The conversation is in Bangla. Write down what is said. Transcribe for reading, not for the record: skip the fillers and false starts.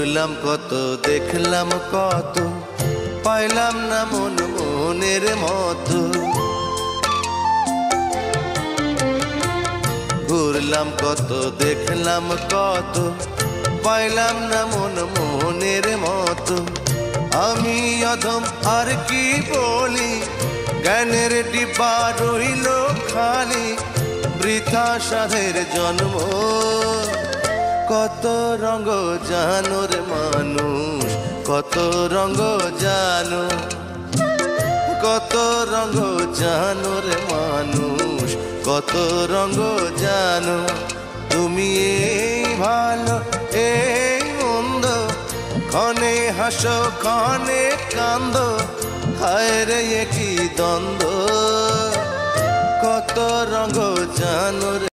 ঘুরলাম কত দেখলাম কত, পাইলাম না মন মনের মতো। ঘুরলাম কত দেখলাম কত, পাইলাম না মন মনের মতো। আমি অধম আর কি বলি, জ্ঞানের ডিব্বা রইল খালি, বৃথা সাধের জন্ম। কত রঙ জানো রে মানুষ, কত রঙ জানো, কত রঙ জানো রে মানুষ, কত রঙ জানো। তুমি এই ভালো এই মন্দ, ক্ষণে হাসো ক্ষণে কান্দ, হায় রে কি দ্বন্দ্ব। কত রঙ জানো রে